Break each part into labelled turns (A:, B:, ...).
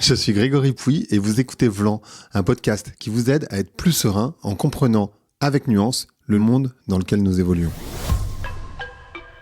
A: Je suis Grégory Pouy et vous écoutez Vlan, un podcast qui vous aide à être plus serein en comprenant avec nuance le monde dans lequel nous évoluons.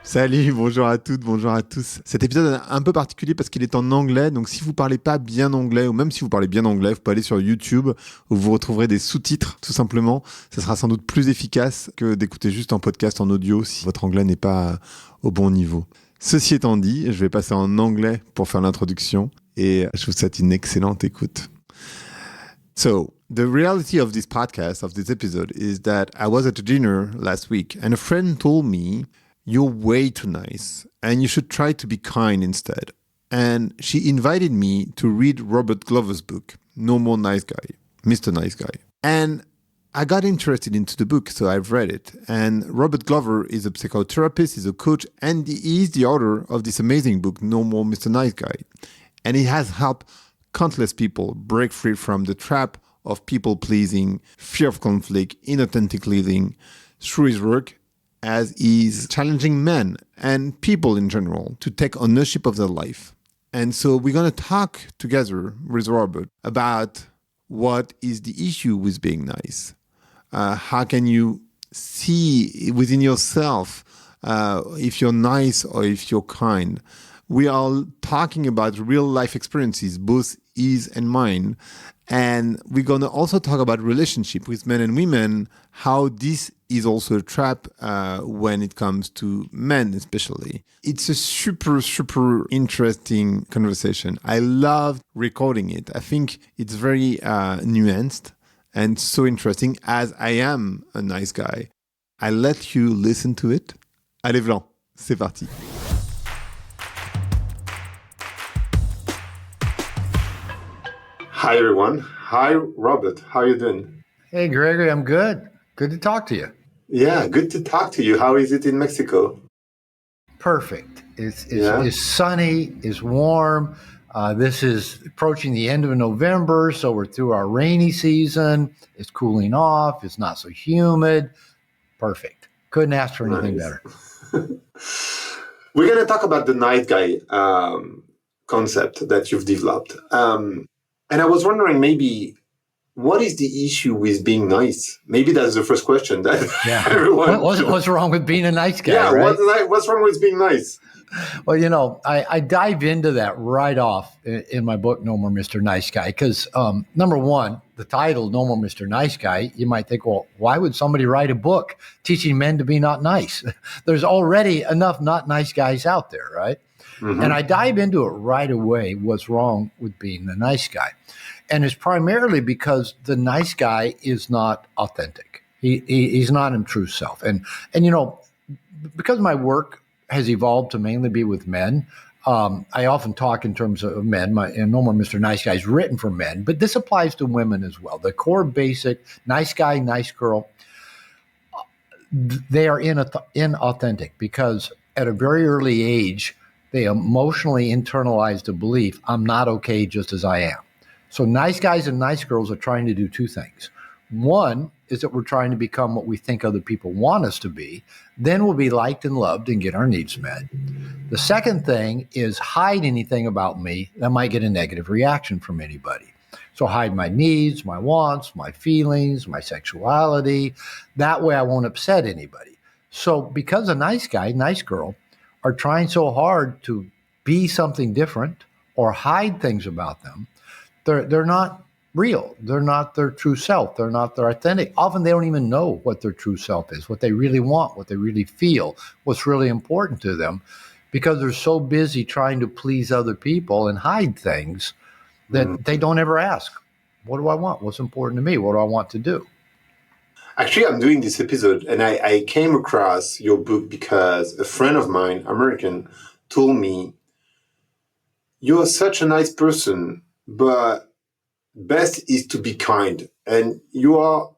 A: Salut, bonjour à toutes, bonjour à tous. Cet épisode est un peu particulier parce qu'il est en anglais, donc si vous parlez pas bien anglais ou même si vous parlez bien anglais, vous pouvez aller sur YouTube où vous retrouverez des sous-titres tout simplement. Ça sera sans doute plus efficace que d'écouter juste un podcast en audio si votre anglais n'est pas au bon niveau. Ceci étant dit, je vais passer en anglais pour faire l'introduction et je vous souhaite une excellente écoute. So, the reality of this podcast, of this episode, is that I was at a dinner last week and a friend told me, "You're way too nice and you should try to be kind instead." And she invited me to read Robert Glover's book, No More Nice Guy, Mr. Nice Guy. And I got interested into the book, so I've read it. And Robert Glover is a psychotherapist, he's a coach, and he is the author of this amazing book, No More Mr. Nice Guy. And he has helped countless people break free from the trap of people-pleasing, fear of conflict, inauthentic living through his work as he's challenging men and people in general to take ownership of their life. And so we're going to talk together with Robert about what is the issue with being nice. How can you see within yourself if you're nice or if you're kind? We are talking about real life experiences, both his and mine. And we're going to also talk about relationship with men and women, how this is also a trap when it comes to men especially. It's a super, super interesting conversation. I love recording it. I think it's very nuanced and so interesting as I am a nice guy. I let you listen to it. Allez, Vlan, c'est parti. Hi, everyone. Hi, Robert. How are you doing?
B: Hey, Gregory, I'm good. Good to talk to you.
A: Yeah, good to talk to you. How is it in Mexico?
B: Perfect. It's sunny, it's warm. This is approaching the end of November, so we're through our rainy season. It's cooling off. It's not so humid. Perfect. Couldn't ask for anything better.
A: We're going to talk about the night guy concept that you've developed. And I was wondering maybe, what is the issue with being nice? Maybe that's the first question that everyone...
B: What's wrong with being a nice guy,
A: yeah,
B: right?
A: What's wrong with being nice?
B: Well, I dive into that right off in my book, No More Mr. Nice Guy, because number one, the title, No More Mr. Nice Guy, you might think, well, why would somebody write a book teaching men to be not nice? There's already enough not nice guys out there, right? Mm-hmm. And I dive into it right away, what's wrong with being the nice guy. And it's primarily because the nice guy is not authentic. He's not in true self. And because my work has evolved to mainly be with men, I often talk in terms of men. And No More Mr. Nice Guy is written for men, but this applies to women as well. The core basic, nice guy, nice girl, they are inauthentic because at a very early age, they emotionally internalized a belief, I'm not okay just as I am. So nice guys and nice girls are trying to do two things. One is that we're trying to become what we think other people want us to be. Then we'll be liked and loved and get our needs met. The second thing is hide anything about me that might get a negative reaction from anybody. So hide my needs, my wants, my feelings, my sexuality. That way I won't upset anybody. So because a nice guy, nice girl, are trying so hard to be something different or hide things about them, they're not real. They're not their true self. They're not their authentic. Often they don't even know what their true self is, what they really want, what they really feel, what's really important to them, because they're so busy trying to please other people and hide things that they don't ever ask, what do I want? What's important to me? What do I want to do?
A: Actually, I'm doing this episode and I came across your book because a friend of mine, American, told me, you're such a nice person, but best is to be kind. And you are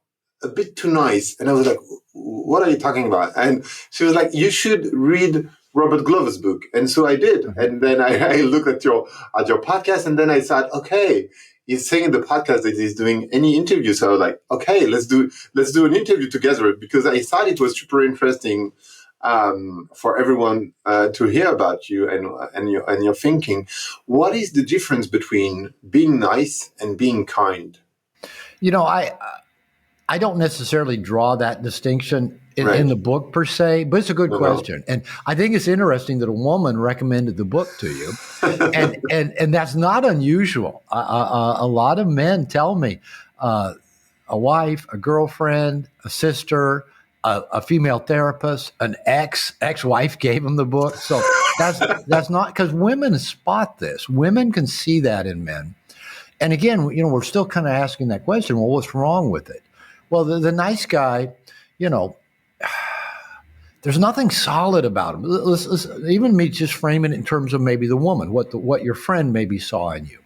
A: a bit too nice. And I was like, what are you talking about? And she was like, you should read Robert Glover's book. And so I did. And then I looked at your podcast and then I thought, okay, he's saying in the podcast that he's doing any interview. So I was like, okay, let's do an interview together because I thought it was super interesting for everyone to hear about you and your thinking. What is the difference between being nice and being kind?
B: You know, I don't necessarily draw that distinction in the book per se, but it's a good question. And I think it's interesting that a woman recommended the book to you. and that's not unusual. A lot of men tell me, a wife, a girlfriend, a sister, a female therapist, an ex-wife gave them the book. So that's not, because women spot this. Women can see that in men. And again, you know, we're still kind of asking that question, well, what's wrong with it? Well, the nice guy, you know, there's nothing solid about him. Let's even me just frame it in terms of maybe the woman, what your friend maybe saw in you.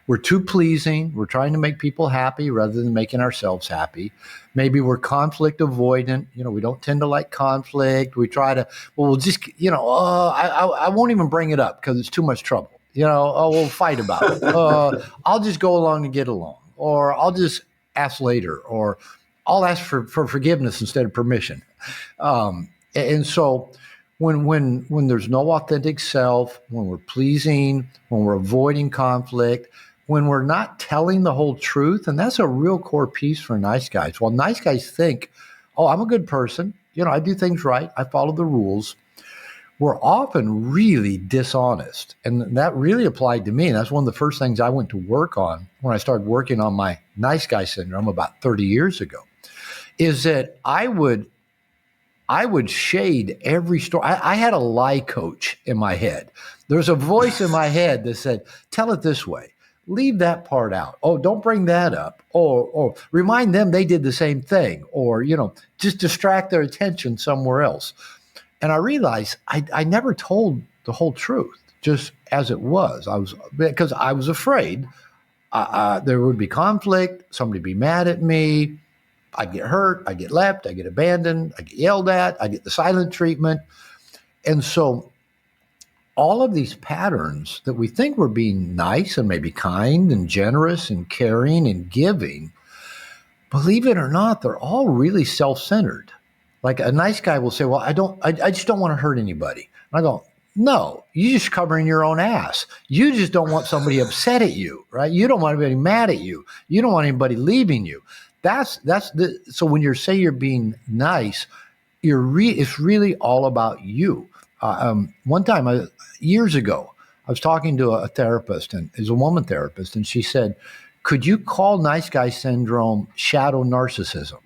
B: We're too pleasing. We're trying to make people happy rather than making ourselves happy. Maybe we're conflict avoidant. You know, we don't tend to like conflict. We try to, well, we'll just, you know, I won't even bring it up because it's too much trouble. You know, we'll fight about it. I'll just go along and get along, or I'll just ask later, or I'll ask for forgiveness instead of permission. And so when there's no authentic self, when we're pleasing, when we're avoiding conflict, when we're not telling the whole truth, and that's a real core piece for nice guys. Well, nice guys think, oh, I'm a good person. You know, I do things right. I follow the rules. We're often really dishonest. And that really applied to me. And that's one of the first things I went to work on when I started working on my nice guy syndrome about 30 years ago, is that I would shade every story. I had a lie coach in my head. There's a voice in my head that said, tell it this way. Leave that part out. Oh, don't bring that up. Or remind them they did the same thing. Or, you know, just distract their attention somewhere else. And I realized I never told the whole truth, just as it was. Because I was afraid there would be conflict, somebody would be mad at me, I'd get hurt, I'd get left, I'd get abandoned, I'd get yelled at, I'd get the silent treatment. And so all of these patterns that we think we're being nice and maybe kind and generous and caring and giving, believe it or not, they're all really self-centered. Like a nice guy will say, well, I just don't want to hurt anybody. And I go, no, you're just covering your own ass. You just don't want somebody upset at you, right? You don't want anybody mad at you. You don't want anybody leaving you. So when you say you're being nice, it's really all about you. One time, years ago, I was talking to a therapist, and it's a woman therapist, and she said, could you call nice guy syndrome shadow narcissism?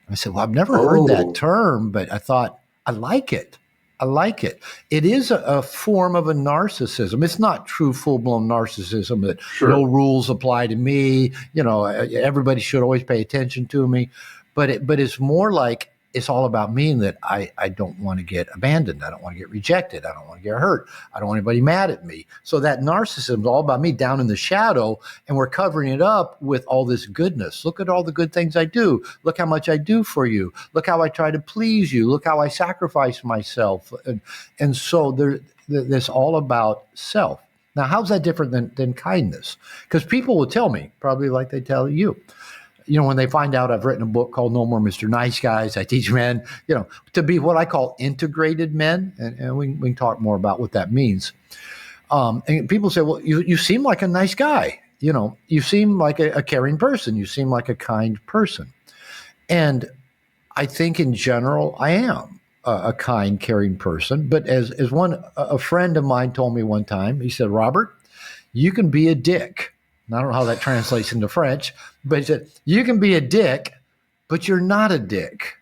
B: I said, well, I've never heard that term, but I thought, I like it. I like it. It is a form of a narcissism. It's not true full-blown narcissism that no rules apply to me. You know, everybody should always pay attention to me. But it's more like it's all about me, and that I don't want to get abandoned. I don't want to get rejected. I don't want to get hurt. I don't want anybody mad at me. So that narcissism is all about me down in the shadow, and we're covering it up with all this goodness. Look at all the good things I do. Look how much I do for you. Look how I try to please you. Look how I sacrifice myself. And so there's all about self. Now, how's that different than kindness? Because people will tell me, probably like they tell you, you know, when they find out I've written a book called No More Mr. Nice Guys, I teach men, you know, to be what I call integrated men. And we can talk more about what that means. And people say, well, you seem like a nice guy. You know, you seem like a caring person. You seem like a kind person. And I think in general, I am a kind, caring person. But as a friend of mine told me one time, he said, Robert, you can be a dick. And I don't know how that translates into French, but he said, you can be a dick, but you're not a dick.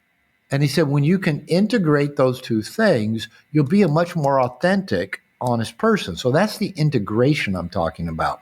B: And he said, when you can integrate those two things, you'll be a much more authentic, honest person. So that's the integration I'm talking about.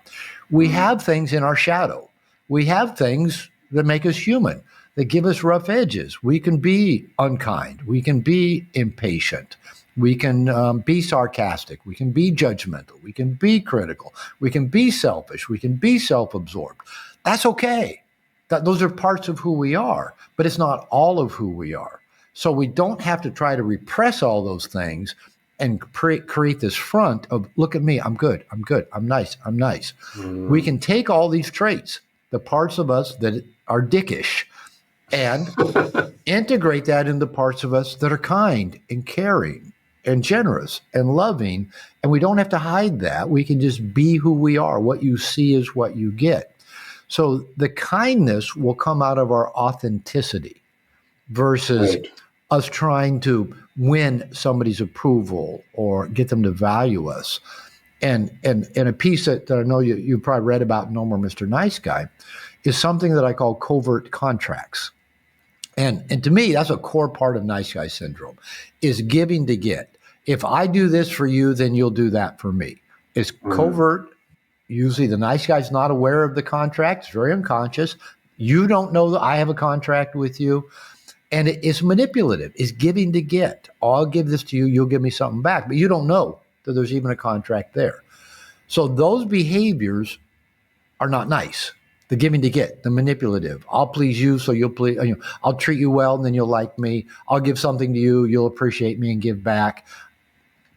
B: We have things in our shadow. We have things that make us human, that give us rough edges. We can be unkind. We can be impatient. We can be sarcastic. We can be judgmental. We can be critical. We can be selfish. We can be self-absorbed. That's okay. Those are parts of who we are, but it's not all of who we are. So we don't have to try to repress all those things and create this front of, look at me, I'm good, I'm nice. We can take all these traits, the parts of us that are dickish, and integrate that into parts of us that are kind and caring and generous and loving. And we don't have to hide that. We can just be who we are. What you see is what you get. So the kindness will come out of our authenticity versus us trying to win somebody's approval or get them to value us. And a piece that I know you probably read about No More Mr. Nice Guy is something that I call covert contracts. And to me, that's a core part of nice guy syndrome, is giving to get. If I do this for you, then you'll do that for me. It's covert. Usually the nice guy's not aware of the contract. It's very unconscious. You don't know that I have a contract with you. And it's manipulative. It's giving to get. I'll give this to you. You'll give me something back. But you don't know that there's even a contract there. So those behaviors are not nice. The giving to get, the manipulative. I'll please you, so you'll please. I'll treat you well, and then you'll like me. I'll give something to you. You'll appreciate me and give back.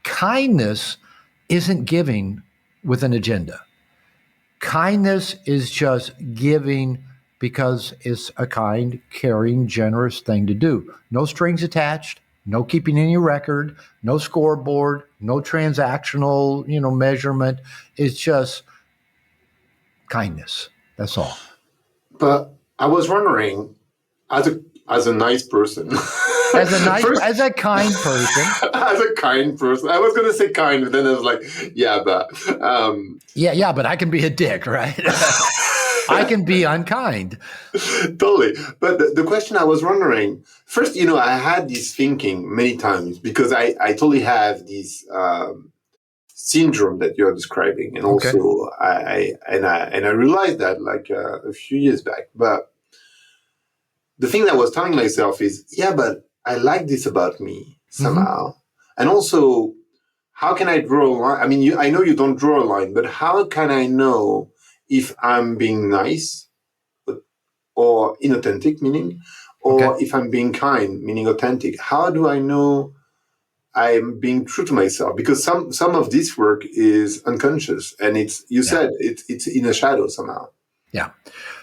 B: Kindness isn't giving with an agenda. Kindness is just giving because it's a kind, caring, generous thing to do. No strings attached, no keeping any record, no scoreboard, no transactional, measurement. It's just kindness. That's all.
C: But I was wondering, as a nice person,
B: as a kind person,
C: I was going to say kind, but then I was like, yeah, but
B: but I can be a dick, right? I can be unkind.
C: Totally. But the question I was wondering, first, I had this thinking many times because I totally have this syndrome that you're describing. And also I realized that like a few years back. But the thing that I was telling myself is, yeah, but I like this about me somehow. Mm-hmm. And also, how can I draw a line? I mean, I know you don't draw a line, but how can I know if I'm being nice or inauthentic, meaning, or if I'm being kind, meaning authentic? How do I know I'm being true to myself? Because some of this work is unconscious, and said it's in a shadow somehow.
B: Yeah.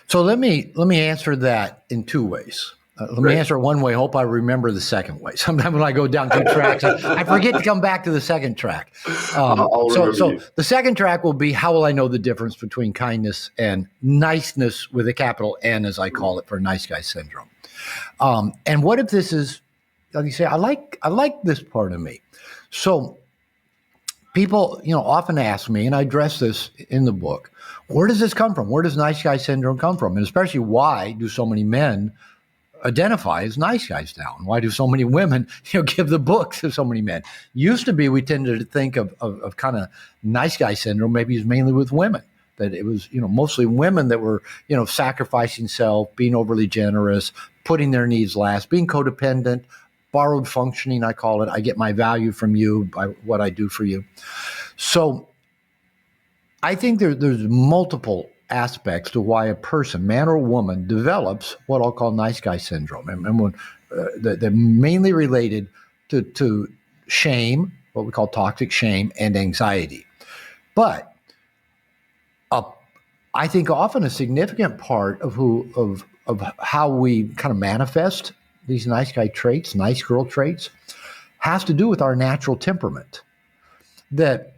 B: So let me answer that in two ways. Let me answer it one way. Hope I remember the second way. Sometimes when I go down two tracks, I forget to come back to the second track. So the second track will be, how will I know the difference between kindness and niceness with a capital N, as I call it, for nice guy syndrome? And what if this is, like you say, I like this part of me. So people, often ask me, and I address this in the book, where does this come from? Where does nice guy syndrome come from? And especially, why do so many men identify as nice guys now? And why do so many women, give the book to so many men? Used to be, we tended to think of kind of nice guy syndrome, maybe it's mainly with women, that it was, mostly women that were, sacrificing self, being overly generous, putting their needs last, being codependent, borrowed functioning, I call it. I get my value from you by what I do for you. So I think there's multiple aspects to why a person, man or woman, develops what I'll call nice guy syndrome. And when, they're mainly related to shame, what we call toxic shame, and anxiety. But I think often a significant part of how we kind of manifest these nice guy traits, nice girl traits, has to do with our natural temperament. That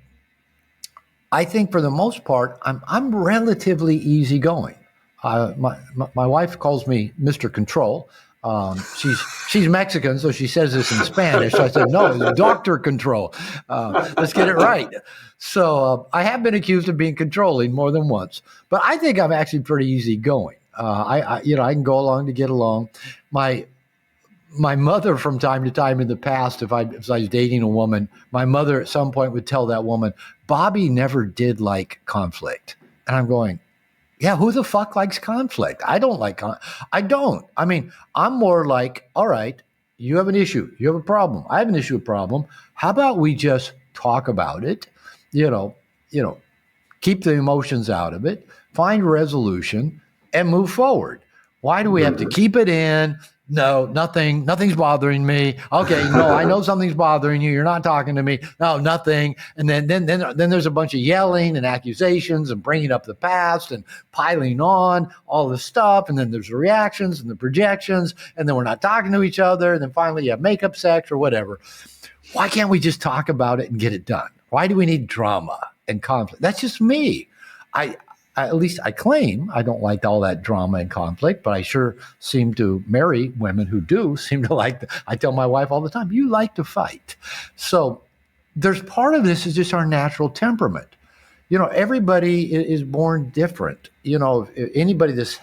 B: I think for the most part, I'm relatively easygoing. My wife calls me Mr. Control. She's Mexican, so she says this in Spanish. So I said, no, it's Dr. Control. Let's get it right. So I have been accused of being controlling more than once, but I think I'm actually pretty easygoing. I can go along to get along. My mother, from time to time in the past, if I was dating a woman, my mother at some point would tell that woman, Bobby never did like conflict. And I'm going, yeah, who the fuck likes conflict? I don't like I don't. I mean, I'm more like, all right, you have an issue. You have a problem. I have an issue, a problem. How about we just talk about it? Keep the emotions out of it, find resolution, and move forward. Why do we have to keep it in, No, nothing's bothering me. Okay, no, I know something's bothering you. You're not talking to me. No, nothing. And then there's a bunch of yelling and accusations and bringing up the past and piling on all this stuff. And then there's the reactions and the projections. And then we're not talking to each other. And then finally you have makeup sex or whatever. Why can't we just talk about it and get it done? Why do we need drama and conflict? That's just me. At least I claim I don't like all that drama and conflict, but I sure seem to marry women who do seem to like. I tell my wife all the time, you like to fight. So there's part of this is just our natural temperament. Everybody is born different. Anybody that's,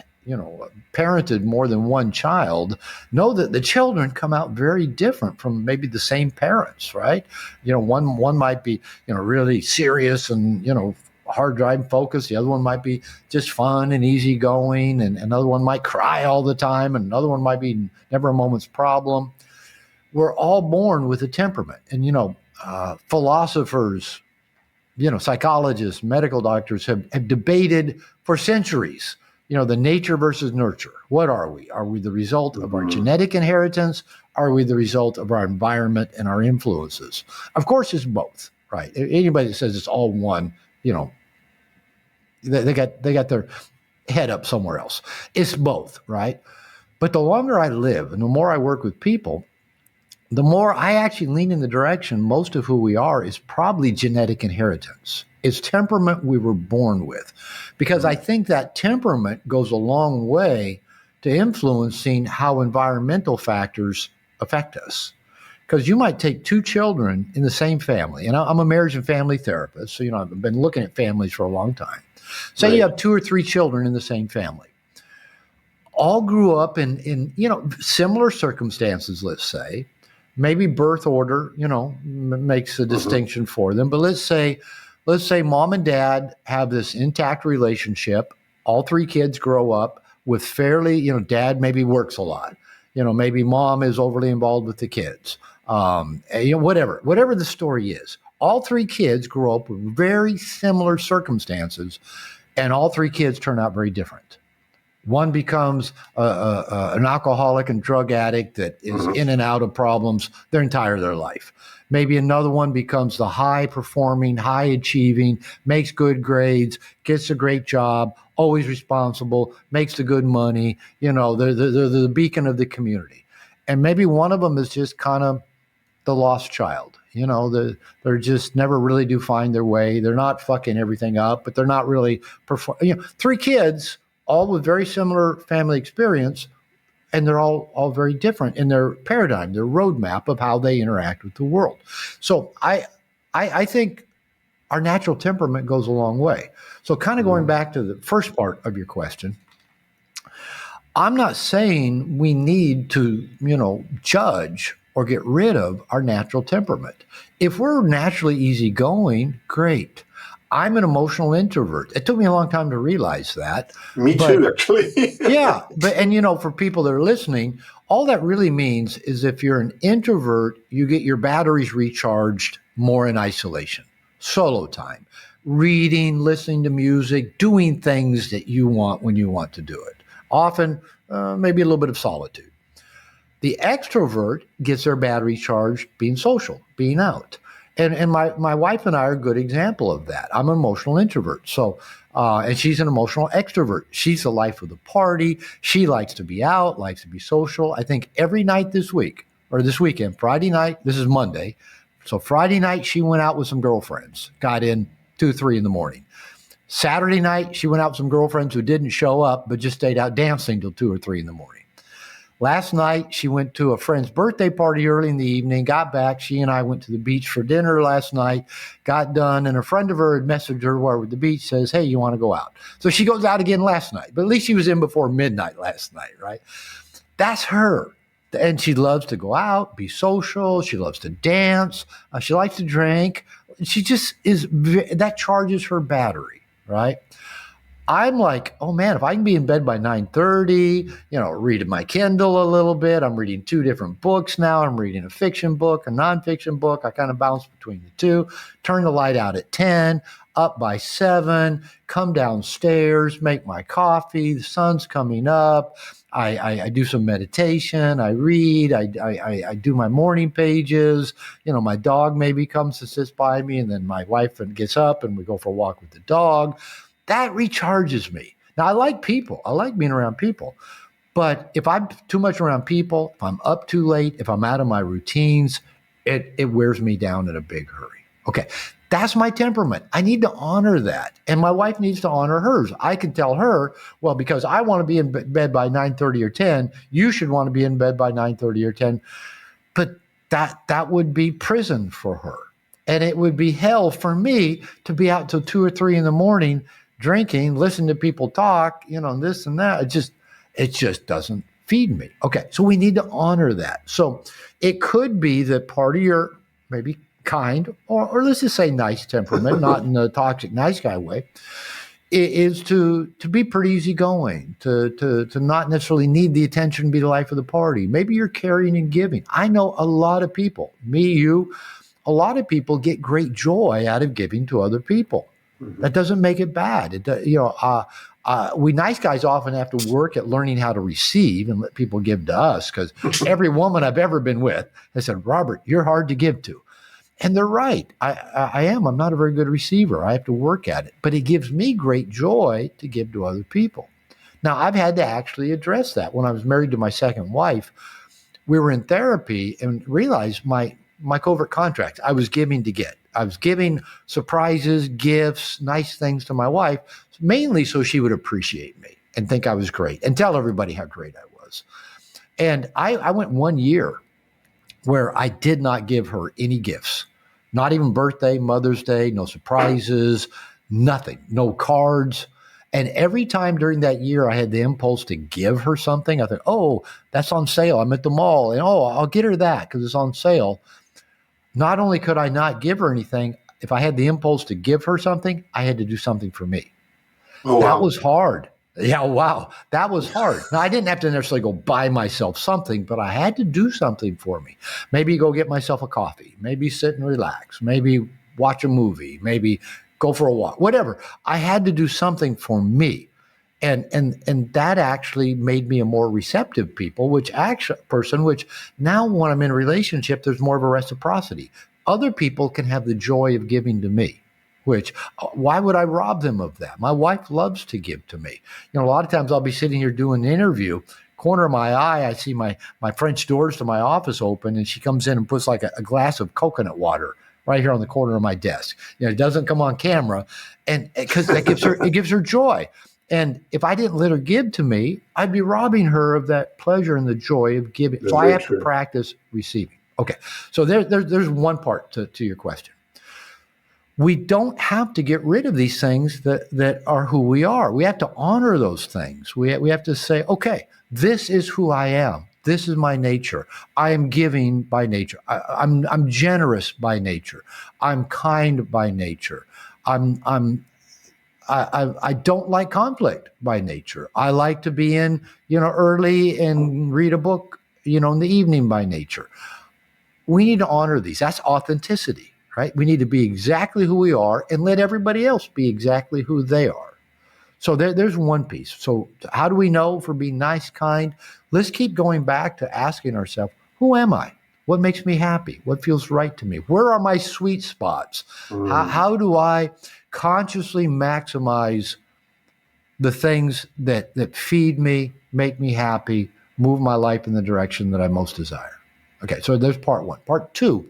B: parented more than one child know that the children come out very different from maybe the same parents, right? One might be, really serious and, hard driving focus. The other one might be just fun and easygoing, and another one might cry all the time, and another one might be never a moment's problem. We're all born with a temperament, and philosophers, psychologists, medical doctors have debated for centuries. The nature versus nurture. What are we? Are we the result of our genetic inheritance? Are we the result of our environment and our influences? Of course, it's both, right? Anybody that says it's all one, they got their head up somewhere else. It's both, right? But the longer I live and the more I work with people, the more I actually lean in the direction most of who we are is probably genetic inheritance. It's temperament we were born with. Because I think that temperament goes a long way to influencing how environmental factors affect us. Because you might take two children in the same family, and I'm a marriage and family therapist, so I've been looking at families for a long time. Say you have 2 or 3 children in the same family, all grew up in similar circumstances. Let's say, maybe birth order, makes a distinction for them. But let's say mom and dad have this intact relationship. All 3 kids grow up with fairly, dad maybe works a lot. Maybe mom is overly involved with the kids. Whatever the story is, all 3 kids grow up with very similar circumstances, and all 3 kids turn out very different. One becomes an alcoholic and drug addict that is in and out of problems their entire life. Maybe another one becomes the high performing, high achieving, makes good grades, gets a great job, always responsible, makes the good money. They're the beacon of the community. And maybe one of them is just kind of the lost child. They're just never really do find their way. They're not fucking everything up, but they're not really perform. 3 kids, all with very similar family experience, and they're all very different in their paradigm, their roadmap of how they interact with the world. So I think our natural temperament goes a long way. So kind of going back to the first part of your question, I'm not saying we need to, judge or get rid of our natural temperament. If we're naturally easygoing, great. I'm an emotional introvert. It took me a long time to realize that.
C: Me too, actually.
B: Yeah. And for people that are listening, all that really means is if you're an introvert, you get your batteries recharged more in isolation, solo time, reading, listening to music, doing things that you want when you want to do it. Often, maybe a little bit of solitude. The extrovert gets their battery charged being social, being out. And my wife and I are a good example of that. I'm an emotional introvert. So, and she's an emotional extrovert. She's the life of the party. She likes to be out, likes to be social. I think every night this weekend, Friday night, this is Monday. So Friday night, she went out with some girlfriends, got in 2, 3 in the morning. Saturday night, she went out with some girlfriends who didn't show up, but just stayed out dancing till 2 or 3 in the morning. Last night, she went to a friend's birthday party early in the evening, got back. She and I went to the beach for dinner last night, got done, and a friend of her had messaged her while we were at the beach, says, hey, you want to go out? So she goes out again last night, but at least she was in before midnight last night, right? That's her. And she loves to go out, be social. She loves to dance. She likes to drink. She just that charges her battery, right? I'm like, oh man, if I can be in bed by 9:30, reading my Kindle a little bit. I'm reading 2 different books now. I'm reading a fiction book, a nonfiction book. I kind of bounce between the 2. Turn the light out at 10. up by 7, come downstairs, make my coffee, the sun's coming up. I do some meditation. I read. I do my morning pages. My dog maybe comes to sit by me, and then my wife gets up and we go for a walk with the dog. That recharges me. Now, I like people. I like being around people. But if I'm too much around people, if I'm up too late, if I'm out of my routines, it wears me down in a big hurry. Okay, that's my temperament. I need to honor that. And my wife needs to honor hers. I can tell her, well, because I want to be in bed by 9:30 or 10, you should want to be in bed by 9:30 or 10. But that would be prison for her. And it would be hell for me to be out till 2 or 3 in the morning drinking, listening to people talk, and this and that. It just doesn't feed me. Okay, so we need to honor that. So it could be that part of your maybe kind, or let's just say nice temperament, not in a toxic nice guy way, is to be pretty easygoing, to not necessarily need the attention, be the life of the party. Maybe you're caring and giving. I know a lot of people, me, you, a lot of people get great joy out of giving to other people. Mm-hmm. That doesn't make it bad. We nice guys often have to work at learning how to receive and let people give to us, because every woman I've ever been with has said, Robert, you're hard to give to. And they're right. I am. I'm not a very good receiver. I have to work at it. But it gives me great joy to give to other people. Now, I've had to actually address that. When I was married to my second wife, we were in therapy and realized my covert contracts, I was giving to get. I was giving surprises, gifts, nice things to my wife, mainly so she would appreciate me and think I was great and tell everybody how great I was. And I went 1 year where I did not give her any gifts, not even birthday, Mother's Day, no surprises, nothing, no cards. And every time during that year I had the impulse to give her something, I thought, oh, that's on sale. I'm at the mall, and I'll get her that because it's on sale. Not only could I not give her anything, if I had the impulse to give her something, I had to do something for me. Oh, wow. That was hard. Yeah, wow. That was hard. Now, I didn't have to necessarily go buy myself something, but I had to do something for me. Maybe go get myself a coffee, maybe sit and relax, maybe watch a movie, maybe go for a walk, whatever. I had to do something for me. And that actually made me a more receptive person, which now when I'm in a relationship, there's more of a reciprocity. Other people can have the joy of giving to me, which why would I rob them of that? My wife loves to give to me. A lot of times I'll be sitting here doing an interview, corner of my eye, I see my French doors to my office open, and she comes in and puts like a glass of coconut water right here on the corner of my desk. It doesn't come on camera, and because it gives her joy. And if I didn't let her give to me, I'd be robbing her of that pleasure and the joy of giving. So I have to practice receiving. Okay, so there's one part to your question. We don't have to get rid of these things that are who we are. We have to honor those things. We have to say, okay, this is who I am. This is my nature. I am giving by nature. I'm generous by nature. I'm kind by nature. I don't like conflict by nature. I like to be in, early and read a book, in the evening by nature. We need to honor these. That's authenticity, right? We need to be exactly who we are and let everybody else be exactly who they are. So there's one piece. So how do we know for being nice, kind? Let's keep going back to asking ourselves, who am I? What makes me happy? What feels right to me? Where are my sweet spots? How do I consciously maximize the things that feed me, make me happy, move my life in the direction that I most desire? Okay, so there's part one. Part two,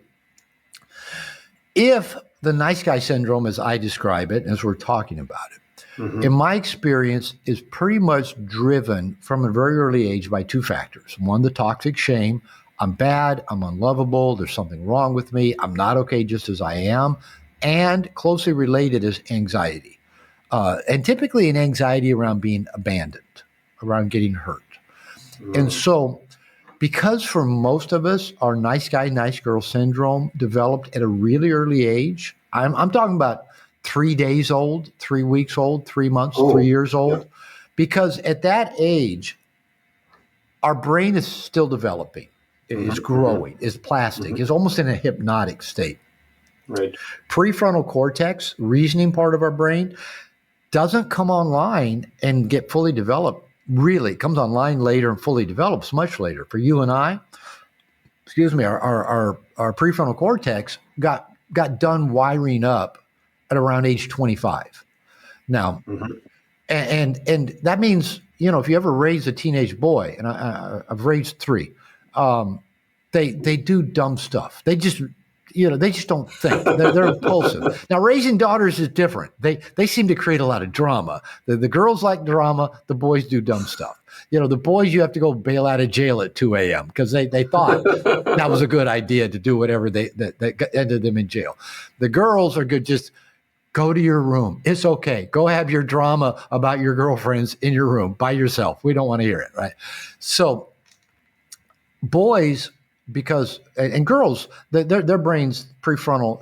B: if the nice guy syndrome, as I describe it, as we're talking about it, in my experience, is pretty much driven from a very early age by two factors. One, the toxic shame. I'm bad, I'm unlovable, there's something wrong with me, I'm not okay just as I am. And closely related is anxiety. And typically an anxiety around being abandoned, around getting hurt. And so, because for most of us, our nice guy, nice girl syndrome developed at a really early age. I'm talking about 3 days old, 3 weeks old, 3 months, 3 years old. Yeah. Because at that age, our brain is still developing. It's growing, it's plastic, it's almost in a hypnotic state.
C: Right.
B: Prefrontal cortex, reasoning part of our brain, doesn't come online and get fully developed. Really, it comes online later and fully develops much later. For you and I, our prefrontal cortex got done wiring up at around age 25. Now, and that means, if you ever raise a teenage boy, and I've raised 3, they do dumb stuff. They just don't think. They're impulsive. Now, raising daughters is different. They seem to create a lot of drama. The girls like drama. The boys do dumb stuff. The boys, you have to go bail out of jail at 2 a.m. because they thought that was a good idea to do whatever that ended them in jail. The girls are good. Just go to your room. It's okay. Go have your drama about your girlfriends in your room by yourself. We don't want to hear it, right? So boys, and girls, their brains prefrontal,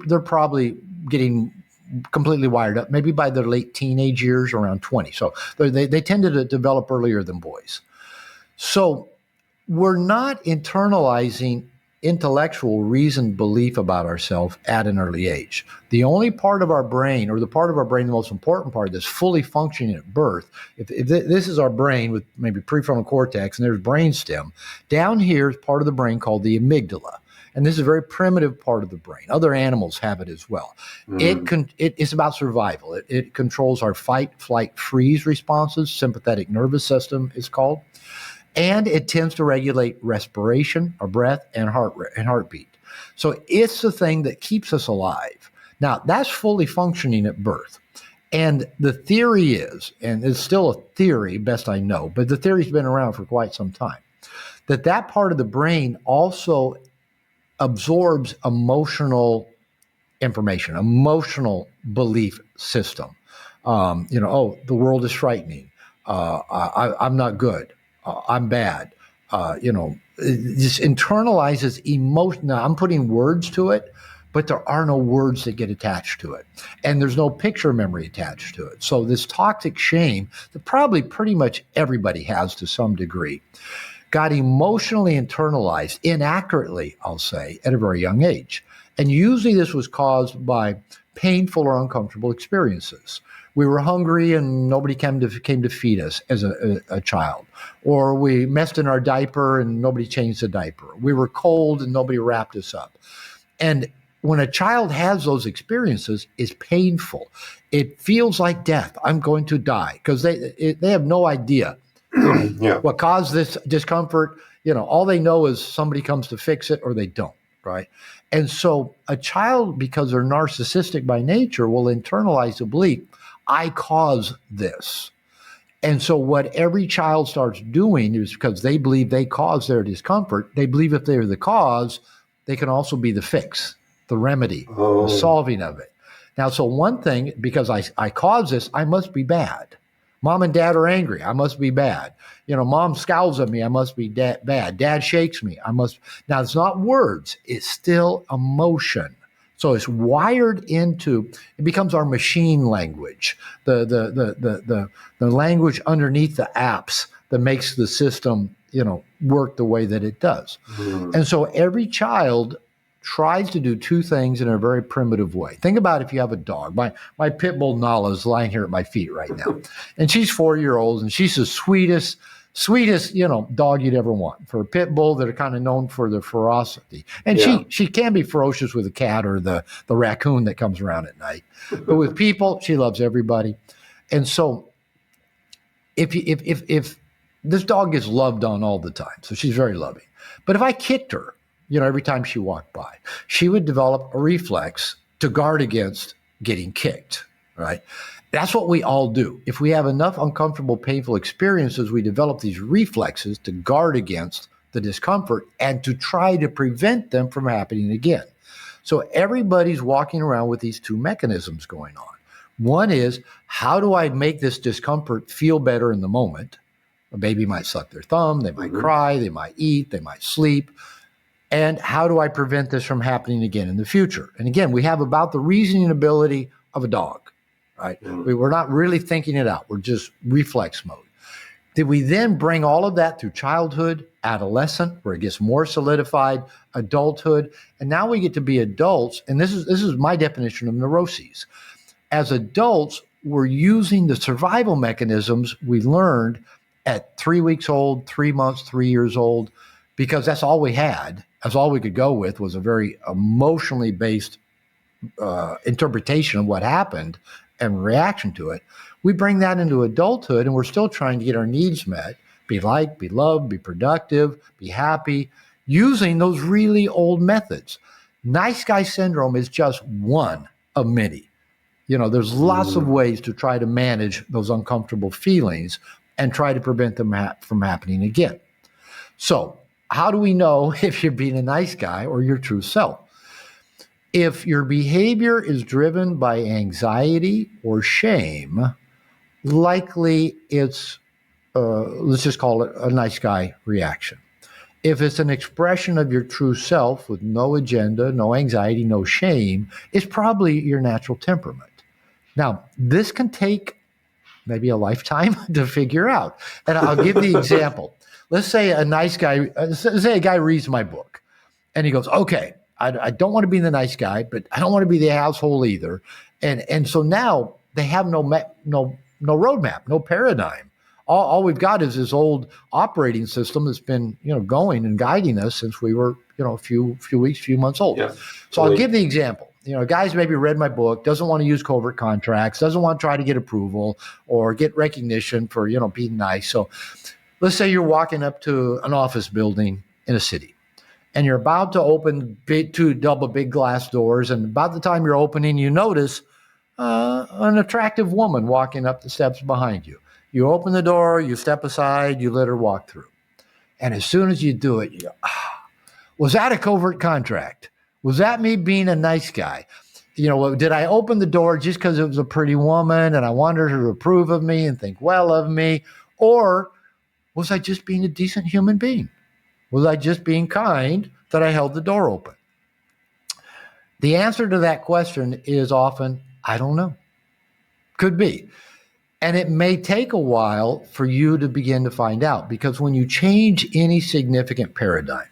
B: they're probably getting completely wired up, maybe by their late teenage years, around 20. So they tended to develop earlier than boys. So we're not internalizing intellectual reasoned belief about ourselves at an early age. The only part of our brain, or the part of our brain, the most important part, that's fully functioning at birth, if this is our brain with maybe prefrontal cortex and there's brainstem, down here is part of the brain called the amygdala. And this is a very primitive part of the brain. Other animals have it as well. It's about survival. It controls our fight, flight, freeze responses. Sympathetic nervous system is called. And it tends to regulate respiration, our breath, and heartbeat. So it's the thing that keeps us alive. Now, that's fully functioning at birth. And the theory is, and it's still a theory, best I know, but the theory's been around for quite some time, that part of the brain also absorbs emotional information, emotional belief system. The world is frightening. I'm not good. I'm bad. It just internalizes emotion. Now, I'm putting words to it, but there are no words that get attached to it. And there's no picture memory attached to it. So this toxic shame that probably pretty much everybody has to some degree got emotionally internalized, inaccurately, I'll say, at a very young age. And usually this was caused by painful or uncomfortable experiences. We were hungry and nobody came to feed us as a child. Or we messed in our diaper and nobody changed the diaper. We were cold and nobody wrapped us up. And when a child has those experiences, it's painful. It feels like death. I'm going to die, because they have no idea what caused this discomfort. All they know is somebody comes to fix it or they don't, right? And so a child, because they're narcissistic by nature, will internalize the belief, I cause this. And so what every child starts doing is, because they believe they cause their discomfort, they believe if they're the cause, they can also be the fix, the remedy, the solving of it. Now, so one thing, because I cause this, I must be bad. Mom and dad are angry, I must be bad. Mom scowls at me, I must be bad. Dad shakes me, I must. Now, it's not words, it's still emotion. So it's wired into, it becomes our machine language, the language underneath the apps that makes the system, work the way that it does. And so every child tries to do two things in a very primitive way. Think about if you have a dog. My pit bull Nala is lying here at my feet right now. And she's 4-year-old, and she's the sweetest, dog you'd ever want. For a pit bull that are kind of known for their ferocity. And she can be ferocious with a cat or the raccoon that comes around at night. But with people, she loves everybody. And so if this dog gets loved on all the time, so she's very loving. But if I kicked her, every time she walked by, she would develop a reflex to guard against getting kicked, right? That's what we all do. If we have enough uncomfortable, painful experiences, we develop these reflexes to guard against the discomfort and to try to prevent them from happening again. So everybody's walking around with these two mechanisms going on. One is, how do I make this discomfort feel better in the moment? A baby might suck their thumb, they might cry, they might eat, they might sleep. And how do I prevent this from happening again in the future? And again, we have about the reasoning ability of a dog, right? We're not really thinking it out. We're just reflex mode. Did we then bring all of that through childhood, adolescent, where it gets more solidified, adulthood, and now we get to be adults, and this is my definition of neuroses. As adults, we're using the survival mechanisms we learned at 3 weeks old, 3 months, 3 years old, because that's all we had. That's all we could go with was a very emotionally based interpretation of what happened and reaction to it. We bring that into adulthood, and we're still trying to get our needs met, be liked, be loved, be productive, be happy, using those really old methods. Nice guy syndrome is just one of many. There's lots of ways to try to manage those uncomfortable feelings and try to prevent them from happening again. So how do we know if you're being a nice guy or your true self? If your behavior is driven by anxiety or shame, likely it's, let's just call it a nice guy reaction. If it's an expression of your true self with no agenda, no anxiety, no shame, it's probably your natural temperament. Now, this can take maybe a lifetime to figure out. And I'll give the example. Let's say a nice guy, say a guy reads my book and he goes, okay, I don't want to be the nice guy, but I don't want to be the asshole either. And so now they have no roadmap, no paradigm. All we've got is this old operating system that's been, going and guiding us since we were, a few weeks, few months old. Yeah. So I'll give the example. Guys maybe read my book, doesn't want to use covert contracts, doesn't want to try to get approval or get recognition for, being nice. So let's say you're walking up to an office building in a city and you're about to open two double big glass doors. And about the time you're opening, you notice an attractive woman walking up the steps behind you. You open the door, you step aside, you let her walk through. And as soon as you do it, you go, was that a covert contract? Was that me being a nice guy? Did I open the door just because it was a pretty woman and I wanted her to approve of me and think well of me? Or was I just being a decent human being? Was I just being kind that I held the door open? The answer to that question is often, I don't know. Could be. And it may take a while for you to begin to find out, because when you change any significant paradigm,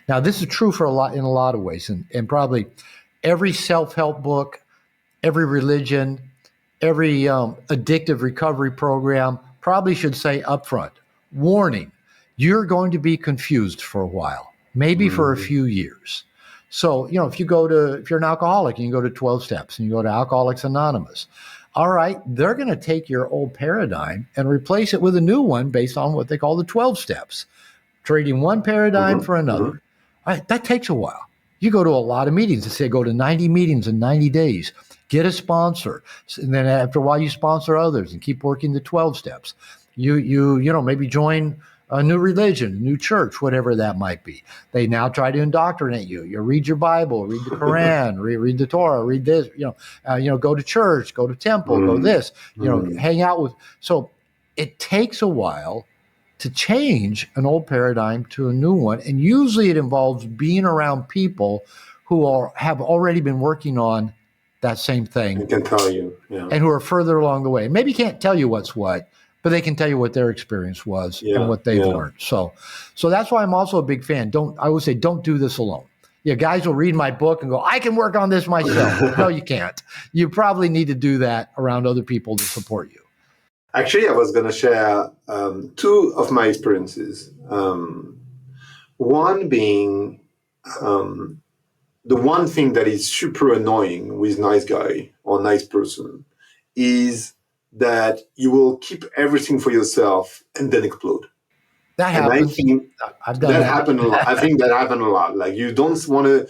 B: now this is true in a lot of ways, and probably every self-help book, every religion, every addictive recovery program probably should say upfront, warning, you're going to be confused for a while, maybe for a few years. So, if you're an alcoholic and you go to 12 steps and you go to Alcoholics Anonymous, all right, they're going to take your old paradigm and replace it with a new one based on what they call the 12 steps, trading one paradigm for another. All right, that takes a while. You go to a lot of meetings. They say go to 90 meetings in 90 days. Get a sponsor. And then after a while, you sponsor others and keep working the 12 steps. You maybe join a new religion, a new church, whatever that might be. They now try to indoctrinate you. You read your Bible, read the Quran, read the Torah, read this, go to church, go to temple, go this, hang out with. So it takes a while to change an old paradigm to a new one. And usually it involves being around people who have already been working on that same thing.
C: I can tell you. Yeah.
B: And who are further along the way. Maybe can't tell you what's what, but they can tell you what their experience was and what they've learned. So that's why I'm also a big fan. I would say, don't do this alone. Yeah, guys will read my book and go, I can work on this myself. No, you can't. You probably need to do that around other people to support you.
C: Actually, I was going to share two of my experiences. One being the one thing that is super annoying with nice guy or nice person is that you will keep everything for yourself and then explode.
B: That happens.
C: I think that happened a lot. I think that happened a lot. Like you don't want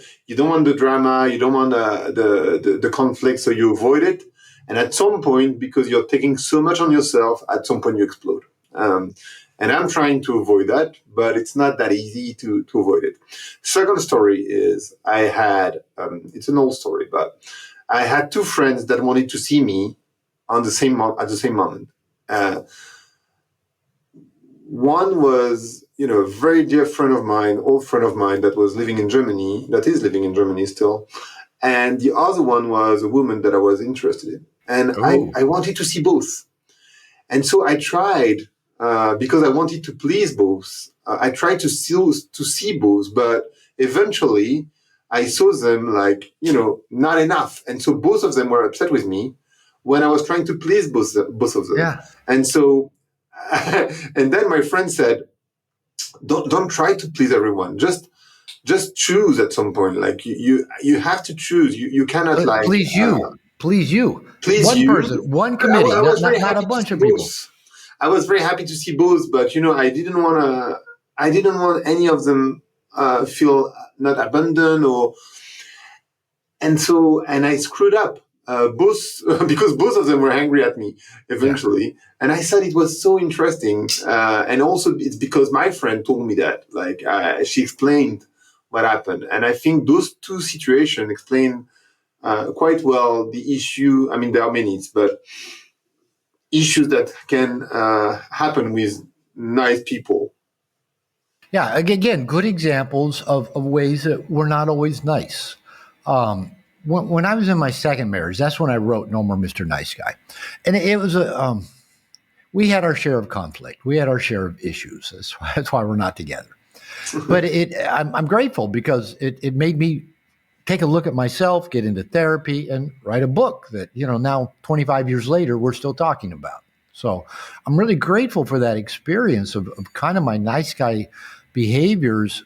C: the drama, you don't want the conflict, so you avoid it. And at some point, because you're taking so much on yourself, at some point you explode. And I'm trying to avoid that, but it's not that easy to avoid it. Second story is I had, it's an old story, but I had two friends that wanted to see me at the same moment. One was, a very dear friend of mine, old friend of mine that is living in Germany still. And the other one was a woman that I was interested in. And I wanted to see both. And so I tried because I wanted to please both. I tried to see both, but eventually I saw them like, not enough. And so both of them were upset with me when I was trying to please both of them.
B: Yeah.
C: And so, and then my friend said, don't try to please everyone. Just choose at some point. Like you have to choose. You cannot like
B: please you. One person, one committee, not a bunch of people.
C: I was very happy to see both, but I didn't want any of them feel not abandoned and I screwed up both because both of them were angry at me eventually. Yeah. And I thought it was so interesting. And also it's because my friend told me that, like, she explained what happened. And I think those two situations explain quite well the issue. I mean, there are many, but issues that can happen with nice people.
B: Yeah, again, good examples of ways that we're not always nice. When I was in my second marriage, that's when I wrote No More Mr. Nice Guy. And it was we had our share of conflict. We had our share of issues. That's why we're not together. But I'm grateful because it made me take a look at myself, get into therapy, and write a book that, now 25 years later, we're still talking about. So I'm really grateful for that experience of kind of my nice guy behaviors,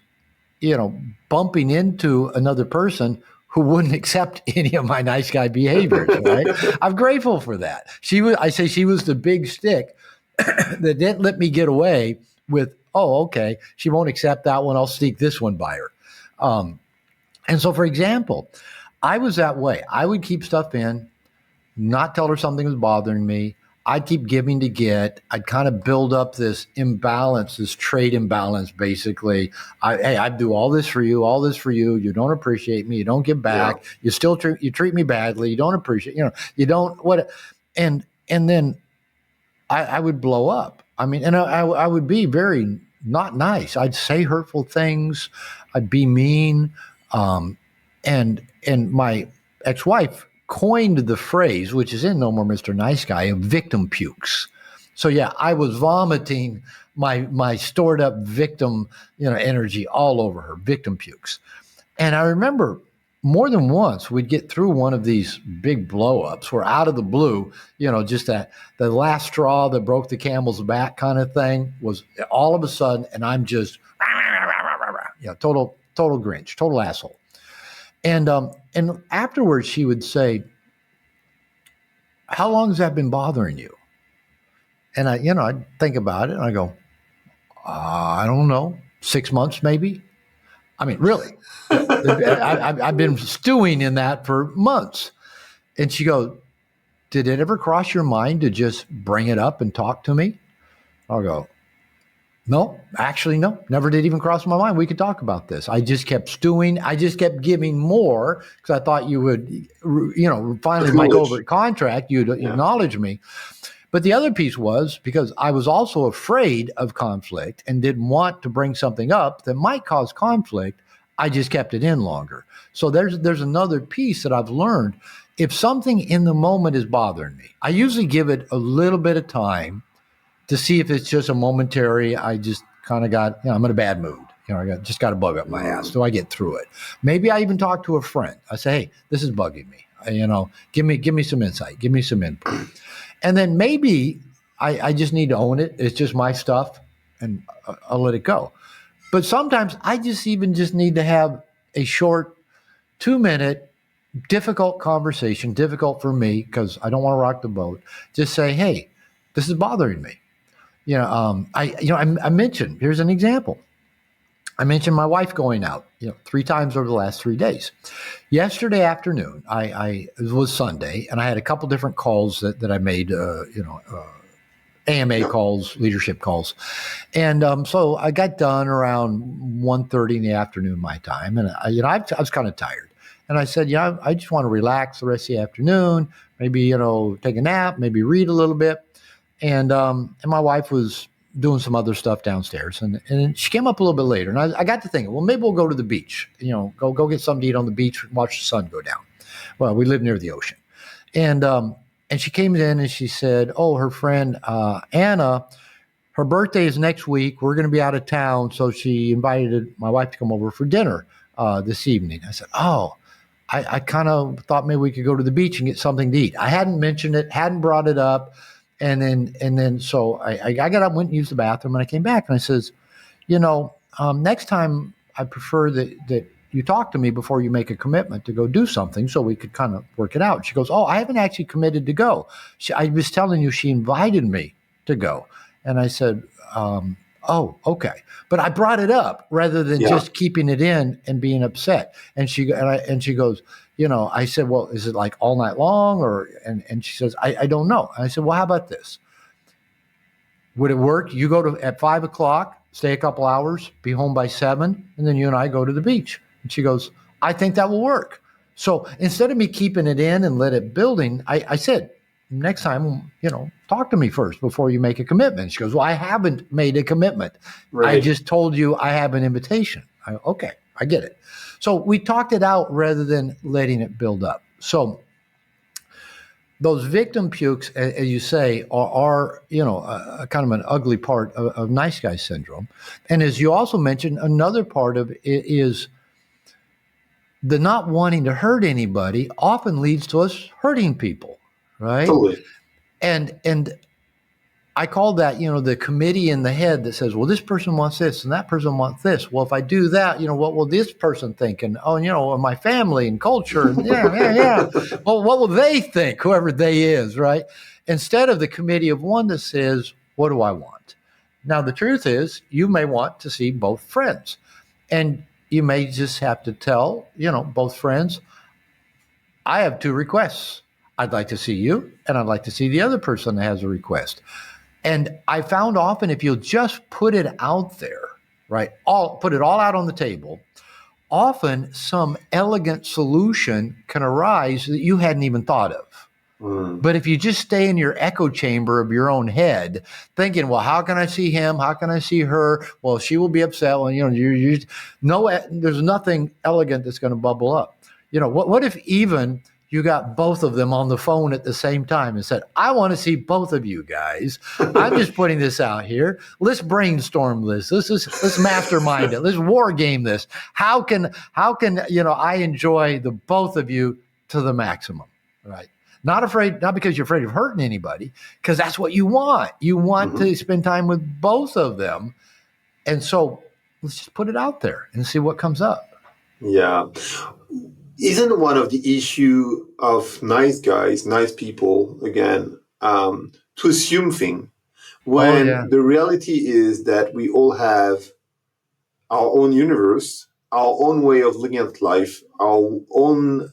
B: bumping into another person who wouldn't accept any of my nice guy behaviors, right? I'm grateful for that. She was the big stick that didn't let me get away with, oh, okay, she won't accept that one, I'll sneak this one by her. And so, for example, I was that way. I would keep stuff in, not tell her something was bothering me. I'd keep giving to get. I'd kind of build up this imbalance, this trade imbalance, basically. I do all this for you, all this for you. You don't appreciate me. You don't give back. Yeah. You still treat me badly. You don't appreciate, you don't, what, and then I would blow up. I mean, and I would be very not nice. I'd say hurtful things. I'd be mean. And my ex-wife coined the phrase, which is in No More Mr. Nice Guy, of victim pukes. So yeah, I was vomiting my stored up victim, energy all over her, victim pukes. And I remember more than once we'd get through one of these big blow-ups where out of the blue, just that the last straw that broke the camel's back kind of thing was all of a sudden, and I'm just, total Grinch, total asshole. And afterwards she would say, how long has that been bothering you? And I'd think about it and I go, I don't know, 6 months maybe. I mean, really, I've been stewing in that for months. And she goes, did it ever cross your mind to just bring it up and talk to me? I'll go, no, actually, no, never did even cross my mind. We could talk about this. I just kept stewing. I just kept giving more because I thought you would, finally my over contract, you'd acknowledge me. But the other piece was because I was also afraid of conflict and didn't want to bring something up that might cause conflict. I just kept it in longer. So there's another piece that I've learned. If something in the moment is bothering me, I usually give it a little bit of time to see if it's just a momentary, I just kind of got, I'm in a bad mood. I just got a bug up my ass. Do I get through it? Maybe I even talk to a friend. I say, hey, this is bugging me. Give me some insight. Give me some input. And then maybe I just need to own it. It's just my stuff and I'll let it go. But sometimes I just need to have a short 2-minute difficult conversation, difficult for me because I don't want to rock the boat. Just say, hey, this is bothering me. I mentioned, here's an example. I mentioned my wife going out, 3 times over the last 3 days. Yesterday afternoon, it was Sunday, and I had a couple different calls that I made, AMA calls, leadership calls. And so I got done around 1:30 in the afternoon, my time. And I was kind of tired. And I said, I just want to relax the rest of the afternoon, maybe, take a nap, maybe read a little bit. And my wife was doing some other stuff downstairs, and she came up a little bit later. And I got to thinking, well, maybe we'll go to the beach, go get something to eat on the beach, watch the sun go down. Well, we live near the ocean. And she came in and she said, oh, her friend Anna her birthday is next week. We're going to be out of town. So she invited my wife to come over for dinner this evening. I said, oh, I kind of thought maybe we could go to the beach and get something to eat. I hadn't mentioned it, hadn't brought it up. And then so I got up, went and used the bathroom, and I came back and I says, next time I prefer that you talk to me before you make a commitment to go do something so we could kind of work it out. She goes, oh, I haven't actually committed to go. I was telling you she invited me to go. And I said, oh, okay. But I brought it up rather than just keeping it in and being upset. And she goes, I said, well, is it like all night long and she says, I don't know. And I said, well, how about this? Would it work? You go at 5:00, stay a couple hours, be home by 7, and then you and I go to the beach. And she goes, I think that will work. So instead of me keeping it in and let it building, I said, next time, talk to me first before you make a commitment. She goes, well, I haven't made a commitment. Right. I just told you I have an invitation. Okay, I get it. So we talked it out rather than letting it build up. So those victim pukes, as you say, are kind of an ugly part of nice guy syndrome. And as you also mentioned, another part of it is the not wanting to hurt anybody often leads to us hurting people, right?
C: Totally.
B: And I call that, the committee in the head that says, well, this person wants this and that person wants this. Well, if I do that, what will this person think? And, my family and culture. And yeah. Well, what will they think, whoever they is, right? Instead of the committee of one that says, what do I want? Now, the truth is you may want to see both friends. And you may just have to tell, both friends, I have 2 requests. I'd like to see you, and I'd like to see the other person that has a request. And I found often if you'll just put it out there, right, put it all out on the table, often some elegant solution can arise that you hadn't even thought of. But if you just stay in your echo chamber of your own head, thinking, well, how can I see him? How can I see her? Well, she will be upset. Well, there's nothing elegant that's going to bubble up. What if even you got both of them on the phone at the same time and said, I want to see both of you guys. I'm just putting this out here. Let's brainstorm this. Let's mastermind it. Let's war game this. How can I enjoy the both of you to the maximum, right? Not because you're afraid of hurting anybody, because that's what you want. You want to spend time with both of them. And so let's just put it out there and see what comes up.
C: Yeah. Isn't one of the issue of nice guys, nice people, again, to assume things when the reality is that we all have our own universe, our own way of looking at life, our own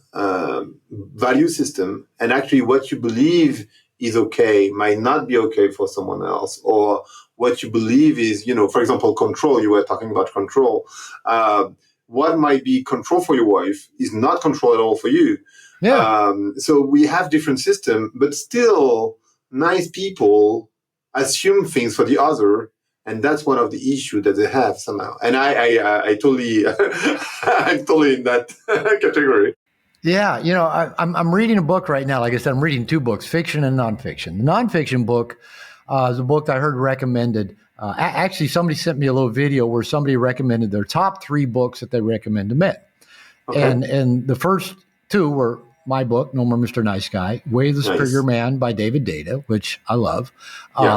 C: value system, and actually what you believe is okay might not be okay for someone else, or what you believe is, for example, control. You were talking about control. What might be control for your wife is not control at all for you. Yeah. So we have different systems, but still nice people assume things for the other. And that's one of the issues that they have somehow. And I totally, I'm totally in that category.
B: Yeah. I'm reading a book right now. Like I said, I'm reading 2 books, fiction and nonfiction. The nonfiction book is a book that I heard recommended. Actually, somebody sent me a little video where somebody recommended their top 3 books that they recommend to men. Okay. And the first 2 were my book, No More Mr. Nice Guy, Way of the Superior Man by David Deida, which I love.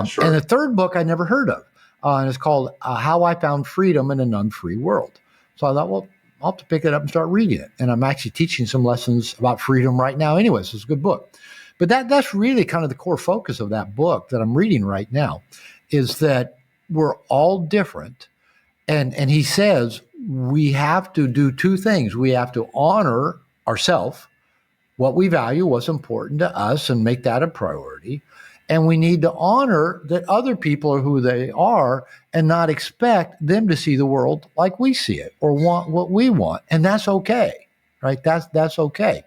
B: Sure. And the third book I never heard of. And it's called How I Found Freedom in an Unfree World. So I thought, well, I'll have to pick it up and start reading it. And I'm actually teaching some lessons about freedom right now anyway, so it's a good book. But that's really kind of the core focus of that book that I'm reading right now, is that we're all different. And he says we have to do 2 things. We have to honor ourselves, what we value, what's important to us, and make that a priority. And we need to honor that other people are who they are and not expect them to see the world like we see it or want what we want. And that's okay, right? That's okay.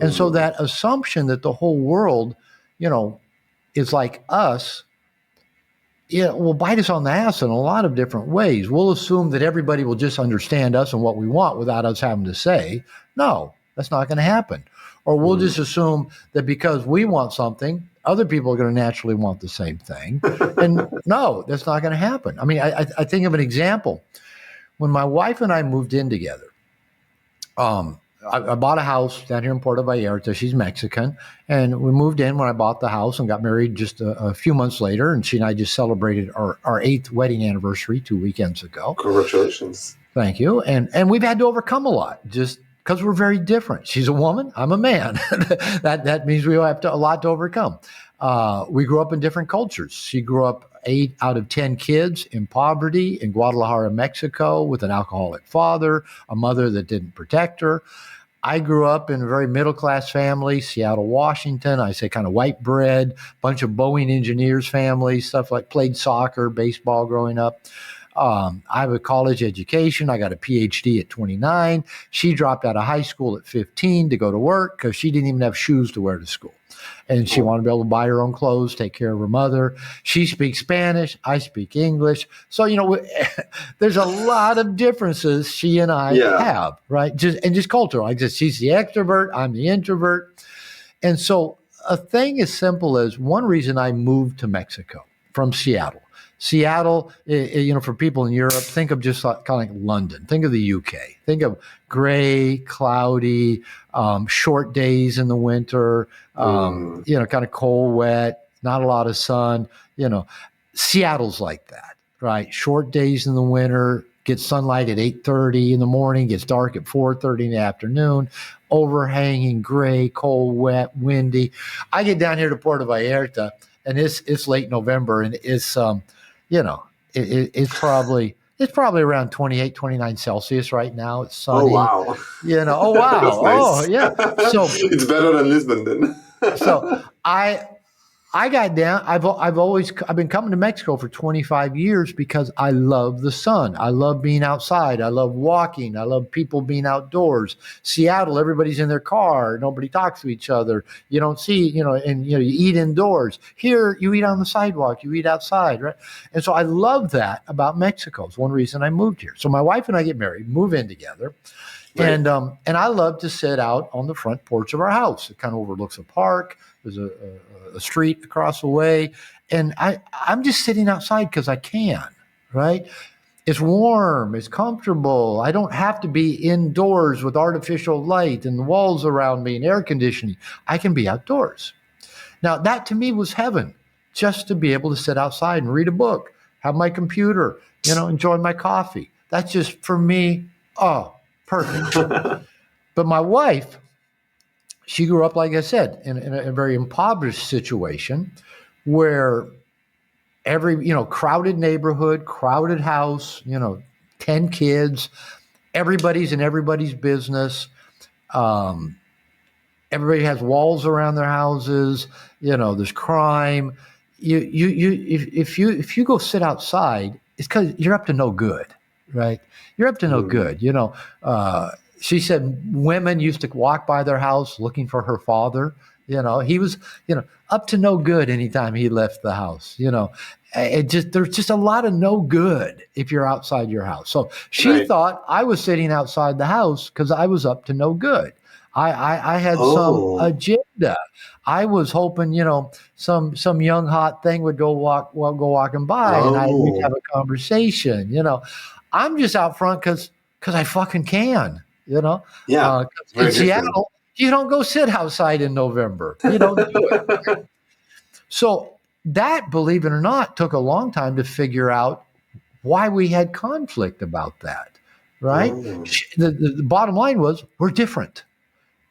B: And so that assumption that the whole world, is like us, will bite us on the ass in a lot of different ways. We'll assume that everybody will just understand us and what we want without us having to say, no, that's not going to happen. Or we'll just assume that because we want something, Other people are going to naturally want the same thing. And no, that's not going to happen. I mean, I think of an example. When my wife and I moved in together, I bought a house down here in Puerto Vallarta. She's Mexican. And we moved in when I bought the house and got married just a few months later. And she and I just celebrated our 8th wedding anniversary 2 weekends ago.
C: Congratulations.
B: Thank you. And we've had to overcome a lot just because we're very different. She's a woman. I'm a man. that means we have a lot to overcome. We grew up in different cultures. She grew up 8 out of 10 kids in poverty in Guadalajara, Mexico, with an alcoholic father, a mother that didn't protect her. I grew up in a very middle-class family, Seattle, Washington. I say kind of white bread, bunch of Boeing engineers family, stuff like played soccer, baseball growing up. I have a college education. I got a PhD at 29. She dropped out of high school at 15 to go to work because she didn't even have shoes to wear to school. And she wanted to be able to buy her own clothes, take care of her mother. She speaks Spanish. I speak English. So, there's a lot of differences she and I have, right? Just cultural. Like she's the extrovert. I'm the introvert. And so a thing as simple as one reason I moved to Mexico from Seattle. Seattle, for people in Europe, think of just kind of like London. Think of the UK. Think of gray, cloudy, short days in the winter, kind of cold, wet, not a lot of sun. Seattle's like that, right? Short days in the winter, gets sunlight at 8:30 in the morning, gets dark at 4:30 in the afternoon, overhanging, gray, cold, wet, windy. I get down here to Puerto Vallarta, and it's late November, and it's it's probably around 28, 29 Celsius right now. It's sunny.
C: Oh, wow.
B: Oh, wow.
C: Nice.
B: Oh, yeah. So
C: it's better than Lisbon then.
B: So I got down. I've been coming to Mexico for 25 years because I love the sun. I love being outside. I love walking. I love people being outdoors. Seattle, everybody's in their car. Nobody talks to each other. You don't see, you eat indoors. Here, you eat on the sidewalk. You eat outside, right? And so I love that about Mexico. It's one reason I moved here. So my wife and I get married, move in together. Right. And I love to sit out on the front porch of our house. It kind of overlooks a park. There's a street across the way. And I'm just sitting outside because I can, right? It's warm. It's comfortable. I don't have to be indoors with artificial light and the walls around me and air conditioning. I can be outdoors. Now, that to me was heaven, just to be able to sit outside and read a book, have my computer, enjoy my coffee. That's just, for me, perfect. But my wife, she grew up, like I said, in a very impoverished situation where every, crowded neighborhood, crowded house, 10 kids, everybody's in everybody's business. Everybody has walls around their houses. There's crime. If you go sit outside, it's because you're up to no good, right? You're up to no good. She said women used to walk by their house looking for her father. He was, up to no good anytime he left the house. There's just a lot of no good if you're outside your house. So she thought I was sitting outside the house because I was up to no good. I had some agenda. I was hoping, some young hot thing would go walking by and we'd have a conversation. I'm just out front because I fucking can.
C: Yeah.
B: In Seattle, you don't go sit outside in November. You don't do it. So that, believe it or not, took a long time to figure out why we had conflict about that, right? The bottom line was we're different.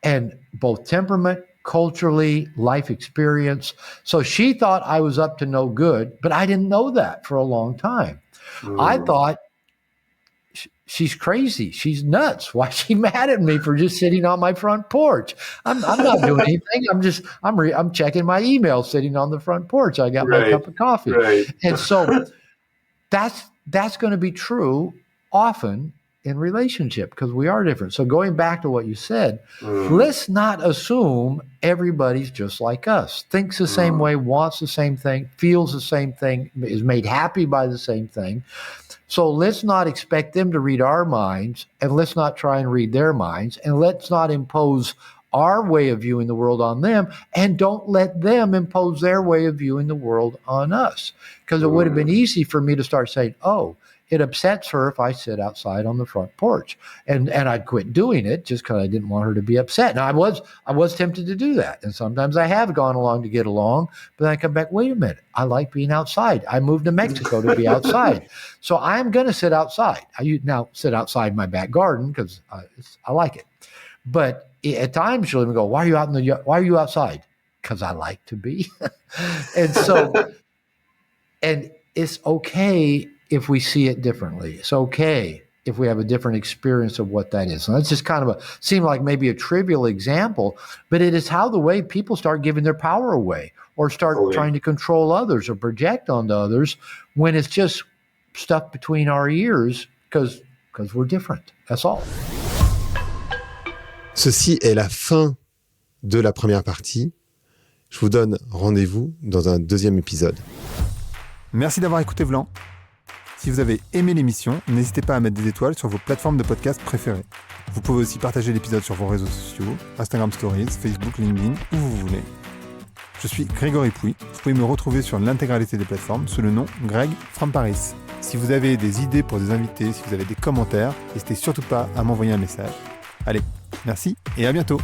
B: And both temperament, culturally, life experience. So she thought I was up to no good, but I didn't know that for a long time. I thought, she's crazy. She's nuts. Why is she mad at me for just sitting on my front porch? I'm not doing anything. I'm checking my email sitting on the front porch. I got my cup of coffee. Right. And so that's going to be true often in relationship because we are different. So going back to what you said, let's not assume everybody's just like us, thinks the same way, wants the same thing, feels the same thing, is made happy by the same thing. So let's not expect them to read our minds, and let's not try and read their minds, and let's not impose our way of viewing the world on them, and don't let them impose their way of viewing the world on us. Because it would have been easy for me to start saying, oh, it upsets her if I sit outside on the front porch. And I'd quit doing it just because I didn't want her to be upset. Now, I was tempted to do that. And sometimes I have gone along to get along, but then I come back, wait a minute, I like being outside. I moved to Mexico to be outside. So I'm going to sit outside. I now sit outside my back garden because I like it. But at times she'll even go, why are you outside? Because I like to be. And so, and it's okay if we see it differently. It's okay if we have a different experience of what that is. And that's just kind of seem like maybe a trivial example, but it is how the way people start giving their power away or start trying to control others or project onto others when it's just stuck between our ears because we're different. That's all.
A: Ceci est la fin de la première partie. Je vous donne rendez-vous dans un deuxième épisode. Merci d'avoir écouté Vlan. Si vous avez aimé l'émission, n'hésitez pas à mettre des étoiles sur vos plateformes de podcast préférées. Vous pouvez aussi partager l'épisode sur vos réseaux sociaux, Instagram Stories, Facebook, LinkedIn, où vous voulez. Je suis Grégory Pouy. Vous pouvez me retrouver sur l'intégralité des plateformes sous le nom Greg from Paris. Si vous avez des idées pour des invités, si vous avez des commentaires, n'hésitez surtout pas à m'envoyer un message. Allez, merci et à bientôt.